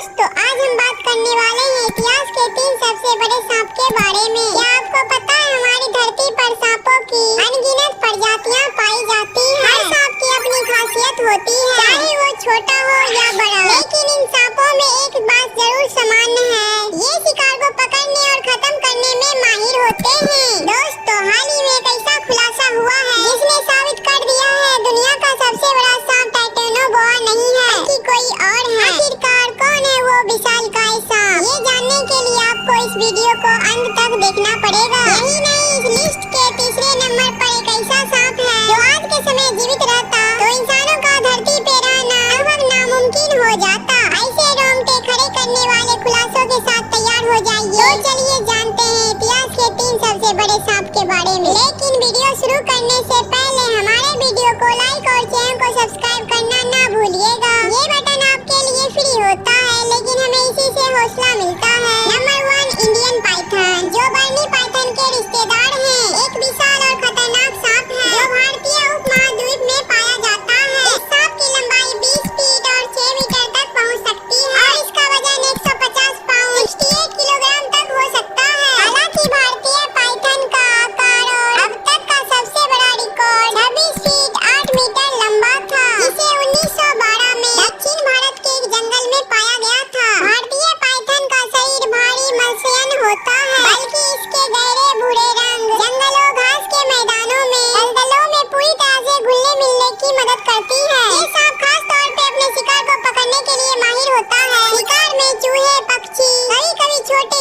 दोस्तों आज हम बात करने वाले हैं इतिहास के 3 सबसे बड़े सांप के बारे में। क्या आपको पता है हमारी धरती पर सांपों की अनगिनत प्रजातियां पाई जाती हैं। हर सांप की अपनी खासियत होती है, चाहे वो छोटा हो या बड़ा। लेकिन इन सांपों में एक बात जरूर सामान्य है, ये शिकार को पकड़ने और खत्म करने में माहिर होते हैं। दोस्तों हाल ही में एक ऐसा खुलासा हुआ है जिसने साबित कर दिया है दुनिया का सबसे बड़ा सांप टाइटेनोबोआ नहीं है बल्कि कोई और है। आखिरकार कौन है वो विशालकाय सांप? ये जानने के लिए आपको इस वीडियो को अंत तक देखना पड़ेगा। यही नहीं, इस लिस्ट के तीसरे नंबर पर एक ऐसा सांप है जो आज के समय जीवित रहता तो इंसानों का धरती पे रहना लगभग नामुमकिन हो जाता। ऐसे रोंगटे खड़े करने वाले खुलासों के साथ तैयार हो जाइए। तो चलिए जानते हैं इतिहास के 3 सबसे बड़े सांप के बारे में। लेकिन वीडियो शुरू करने से पहले हमारे वीडियो को लाइक और चैनल को सब्सक्राइब करना ना भूलिएगा। ये बटन आपके लिए फ्री होता है लेकिन हमें इसी से हौसला मिलता है। नंबर 1, इंडियन पाइथन, जो बर्नी पाइथन के रिश्तेदार हैं। एक विशाल और खतरनाक सांप है जो भारतीय उपमहाद्वीप में पाया जाता है। इस सांप की लंबाई 20 फीट और 6 मीटर तक पहुंच सकती है और इसका वजन 150 पाउंड 68 किलोग्राम तक हो सकता है। हालांकि भारतीय पाइथन का आकार और अब तक का सबसे बड़ा रिकॉर्ड 26 फीट 8 मीटर लंबा था, जिसे 1912 में दक्षिण भारत के एक जंगल में पाया गया था। भारतीय पाइथन का शरीर भारी मत्स्यन होता है, बल्कि इसके गहरे भूरे रंग जंगलों घास के मैदानों में दलदलों में पूरी तरह से घुलने मिलने की मदद करती है। ये सांप खास तौर पे अपने शिकार को पकड़ने के लिए माहिर होता है। शिकार में चूहे, पक्षी, कभी कभी छोटे